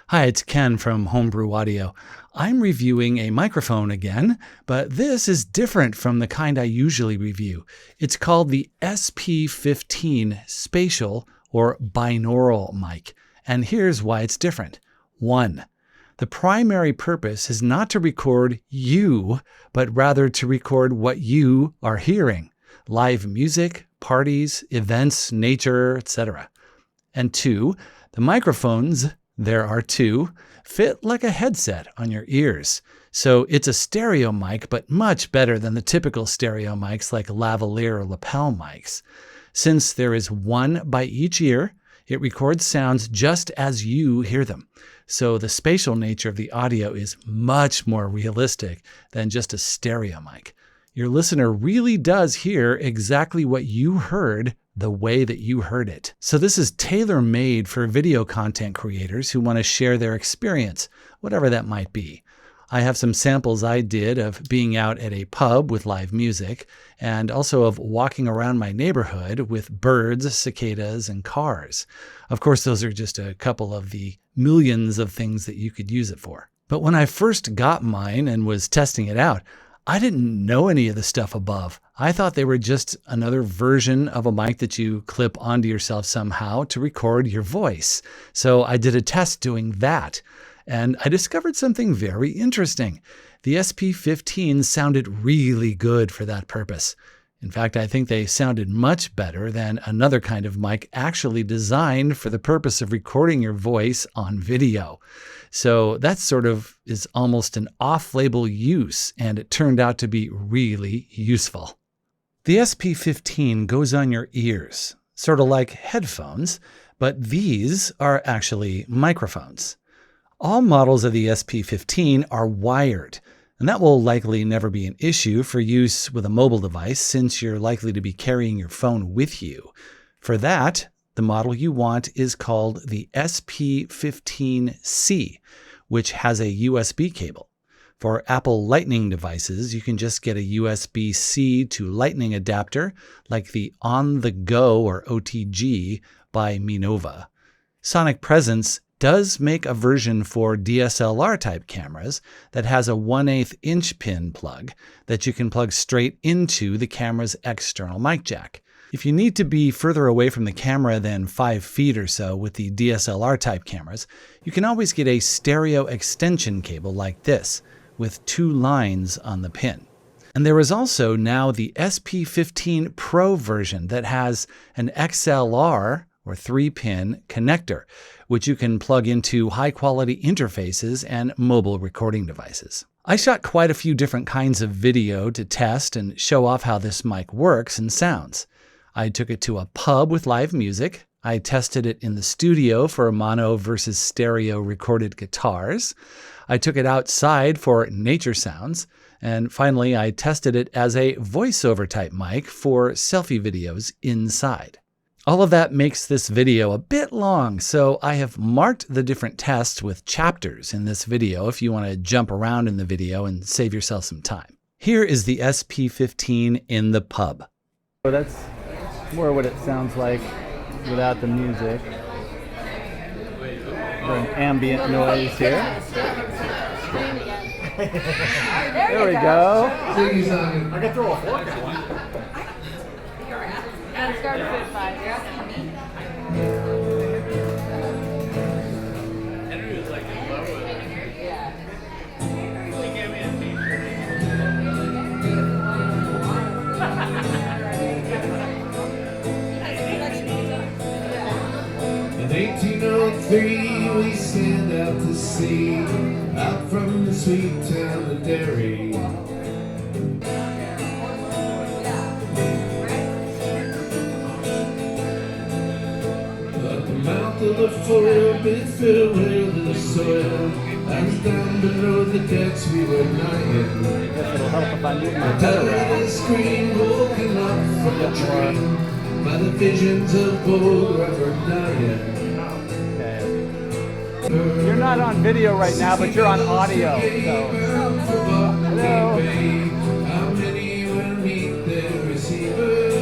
Hi, it's Ken from Homebrew Audio. I'm reviewing a microphone again, but this is different from the kind I usually review. It's called the SP15 Spatial or Binaural Mic, and here's why it's different. 1. The primary purpose is not to record you, but rather to record what you are hearing. Live music, parties, events, nature, etc. And 2, the microphones, there are 2, fit like a headset on your ears. So it's a stereo mic, but much better than the typical stereo mics like lavalier or lapel mics. Since there is one by each ear, it records sounds just as you hear them. So the spatial nature of the audio is much more realistic than just a stereo mic. Your listener really does hear exactly what you heard the way that you heard it. So this is tailor-made for video content creators who want to share their experience, whatever that might be. I have some samples I did of being out at a pub with live music and also of walking around my neighborhood with birds, cicadas, and cars. Of course, those are just a couple of the millions of things that you could use it for. But when I first got mine and was testing it out, I didn't know any of the stuff above. I thought they were just another version of a mic that you clip onto yourself somehow to record your voice. So I did a test doing that, and I discovered something very interesting. The SP15 sounded really good for that purpose. In fact, I think they sounded much better than another kind of mic actually designed for the purpose of recording your voice on video. So that sort of is almost an off-label use, and it turned out to be really useful. The SP15 goes on your ears, sort of like headphones, but these are actually microphones. All models of the SP15 are wired, and that will likely never be an issue for use with a mobile device since you're likely to be carrying your phone with you. For that, the model you want is called the SP15C, which has a USB cable. For Apple Lightning devices, you can just get a USB-C to Lightning adapter like the On The Go or OTG by Minova. Sonic Presence does make a version for DSLR type cameras that has a 1/8 inch pin plug that you can plug straight into the camera's external mic jack. If you need to be further away from the camera than 5 feet or so with the DSLR type cameras, you can always get a stereo extension cable like this with 2 lines on the pin. And there is also now the SP15 Pro version that has an XLR or 3-pin connector, which you can plug into high-quality interfaces and mobile recording devices. I shot quite a few different kinds of video to test and show off how this mic works and sounds. I took it to a pub with live music. I tested it in the studio for mono versus stereo recorded guitars. I took it outside for nature sounds. And finally, I tested it as a voiceover type mic for selfie videos inside. All of that makes this video a bit long, so I have marked the different tests with chapters in this video if you want to jump around in the video and save yourself some time. Here is the SP15 in the pub. So that's more what it sounds like without the music. An ambient noise here. There we go. I can throw a fork at one. And start at 5. In 1803 we sailed out to sea, out from the sweet town of Derry. At the mouth of the ford, it filled with the soil, and down below the decks we were lying. It'll help if I move my I head around. a scream woken up from a dream by the visions of old Robert dying. Okay. You're not on video right now, but you're on audio. So. Hello.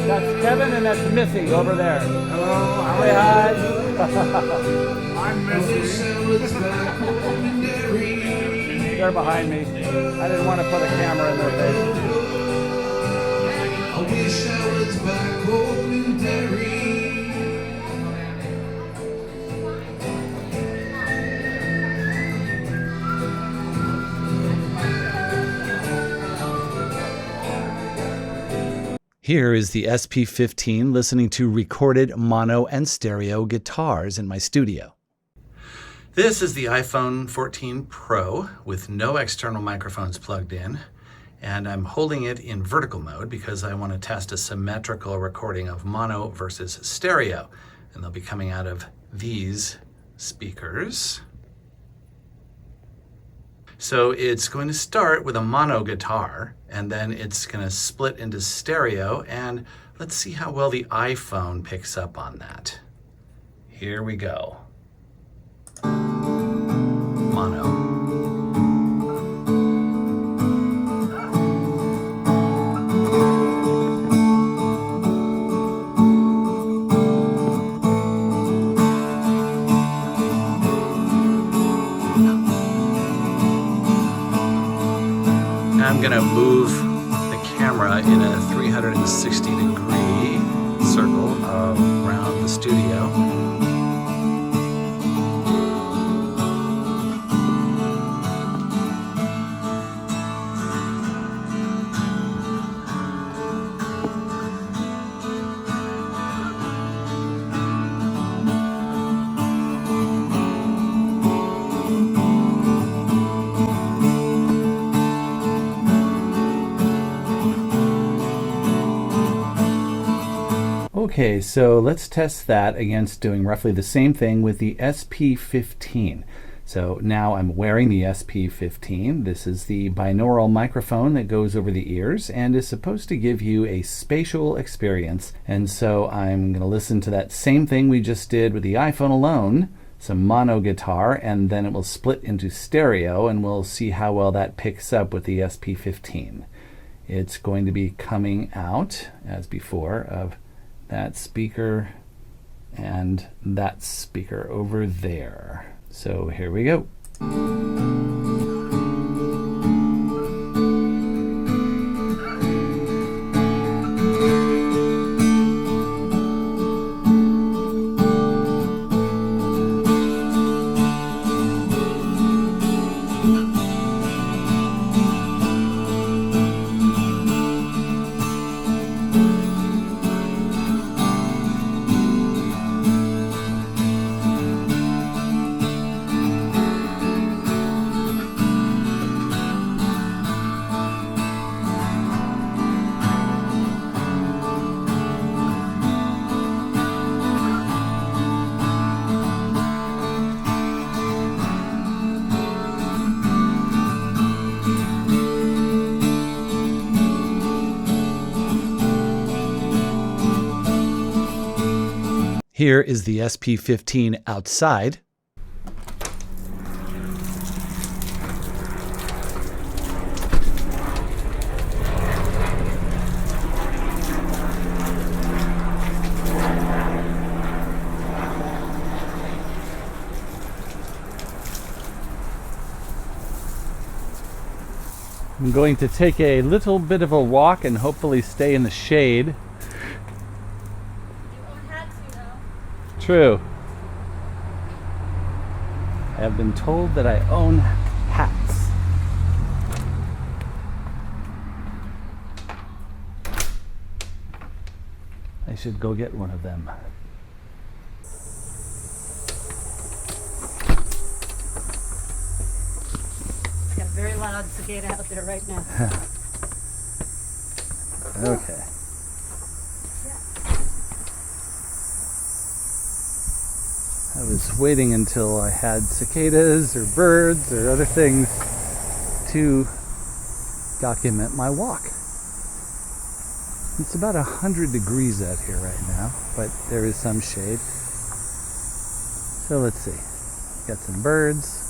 That's Kevin and that's Missy over there. Hello. Say hi. I'm Missy. They're behind me. I didn't want to put a camera in their face. I wish I was back home in Derry. Here is the SP15 listening to recorded mono and stereo guitars in my studio. This is the iPhone 14 Pro with no external microphones plugged in, and I'm holding it in vertical mode because I want to test a symmetrical recording of mono versus stereo, and they'll be coming out of these speakers. So it's going to start with a mono guitar, and then it's going to split into stereo, and let's see how well the iPhone picks up on that. Here we go. Mono. I'm going to move the camera in a 360-degree circle around the studio. Okay, so let's test that against doing roughly the same thing with the SP15. So now I'm wearing the SP15. This is the binaural microphone that goes over the ears and is supposed to give you a spatial experience. And so I'm going to listen to that same thing we just did with the iPhone alone, some mono guitar, and then it will split into stereo, and we'll see how well that picks up with the SP15. It's going to be coming out, as before, of that speaker and that speaker over there. So here we go. Here is the SP15 outside. I'm going to take a little bit of a walk and hopefully stay in the shade. True. I have been told that I own hats. I should go get one of them. It's got a very loud cicada out there right now. Okay. I was waiting until I had cicadas or birds or other things to document my walk. It's about 100 degrees out here right now, but there is some shade. So let's see. Got some birds.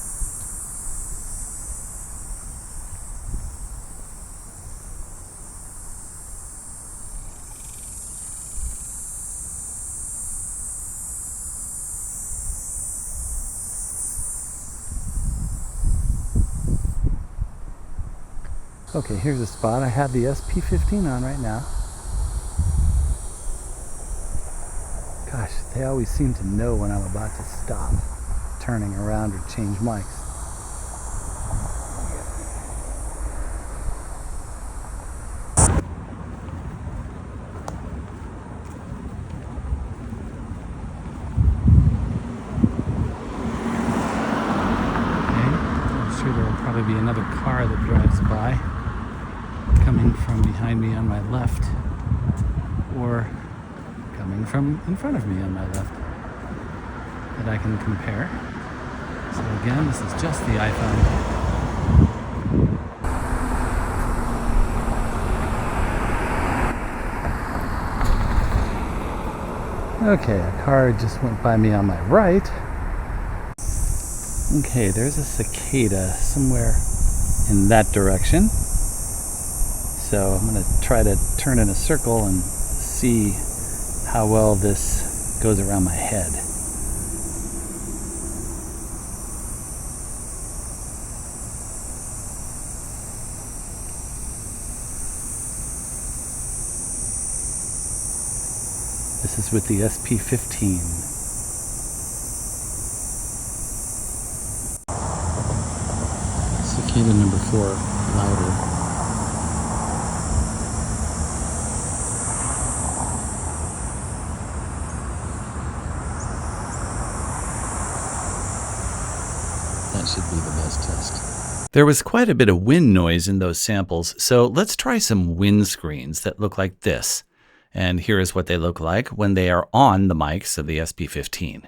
Okay, here's a spot. I have the SP15 on right now. Gosh, they always seem to know when I'm about to stop turning around or change mics. There'll be another car that drives by coming from behind me on my left or coming from in front of me on my left that I can compare. So again, this is just the iPhone. Okay, a car just went by me on my right. Okay, there's a cicada somewhere in that direction. So I'm going to try to turn in a circle and see how well this goes around my head. This is with the SP15. Cicada number 4, louder. That should be the best test. There was quite a bit of wind noise in those samples, so let's try some windscreens that look like this. And here is what they look like when they are on the mics of the SP15.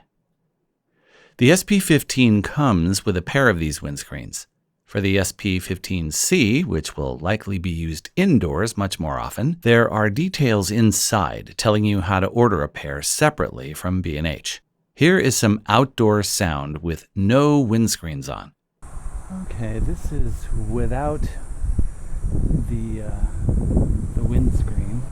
The SP15 comes with a pair of these windscreens. For the SP15C, which will likely be used indoors much more often, there are details inside telling you how to order a pair separately from B&H. Here is some outdoor sound with no windscreens on. Okay, this is without the windscreen.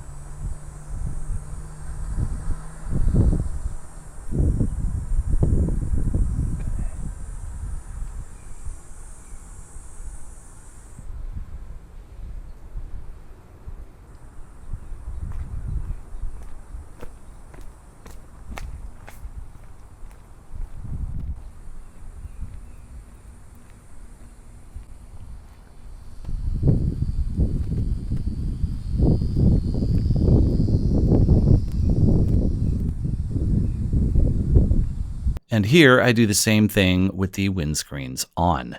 And here I do the same thing with the windscreens on.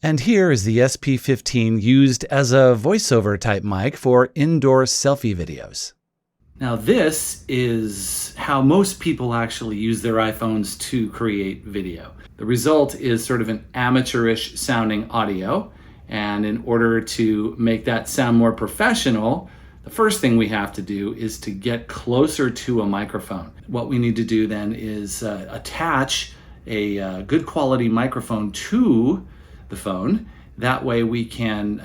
And here is the SP15 used as a voiceover type mic for indoor selfie videos. Now this is how most people actually use their iPhones to create video. The result is sort of an amateurish sounding audio, and in order to make that sound more professional, the first thing we have to do is to get closer to a microphone. What we need to do then is attach a good quality microphone to the phone. That way we can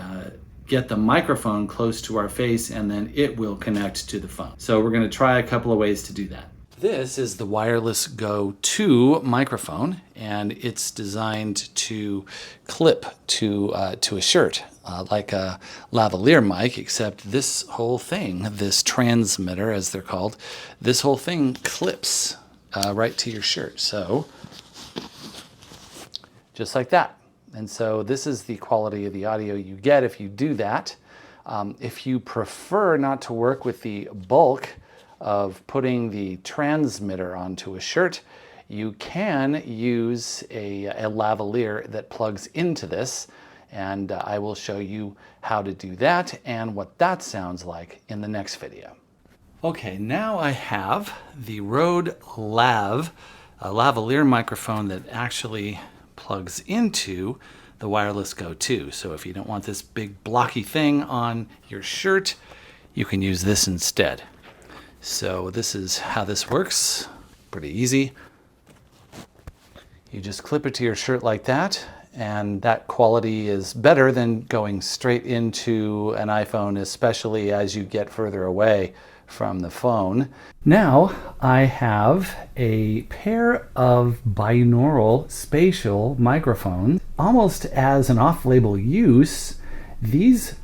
get the microphone close to our face and then it will connect to the phone. So we're going to try a couple of ways to do that. This is the Wireless Go 2 microphone, and it's designed to clip to a shirt like a lavalier mic, except this whole thing, this transmitter as they're called, this whole thing clips right to your shirt. So just like that. And so this is the quality of the audio you get if you do that. If you prefer not to work with the bulk of putting the transmitter onto a shirt, you can use a lavalier that plugs into this. And I will show you how to do that and what that sounds like in the next video. Okay, now I have the Rode Lav, a lavalier microphone that actually plugs into the Wireless Go 2. So if you don't want this big blocky thing on your shirt, you can use this instead. So this is how this works. Pretty easy. You just clip it to your shirt like that, and that quality is better than going straight into an iPhone, especially as you get further away from the phone. Now I have a pair of binaural spatial microphones. Almost as an off-label use, these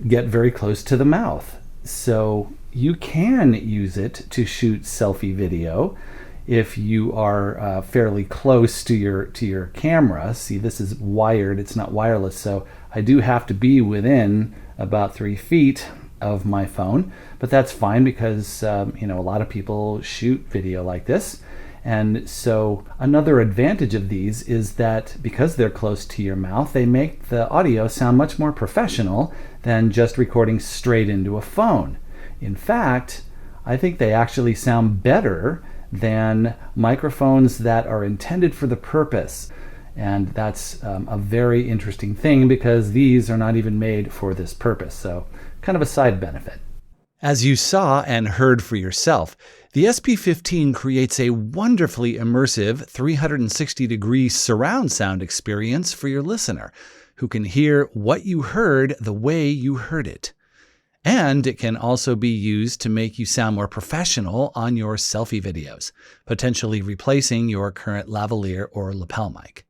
get very close to the mouth. So you can use it to shoot selfie video if you are fairly close to your camera. See, this is wired, it's not wireless, so I do have to be within about 3 feet of my phone, but that's fine because a lot of people shoot video like this. And so another advantage of these is that because they're close to your mouth, they make the audio sound much more professional than just recording straight into a phone. In fact, I think they actually sound better than microphones that are intended for the purpose. And that's a very interesting thing because these are not even made for this purpose. So kind of a side benefit. As you saw and heard for yourself, the SP15 creates a wonderfully immersive 360-degree surround sound experience for your listener, who can hear what you heard the way you heard it. And it can also be used to make you sound more professional on your selfie videos, potentially replacing your current lavalier or lapel mic.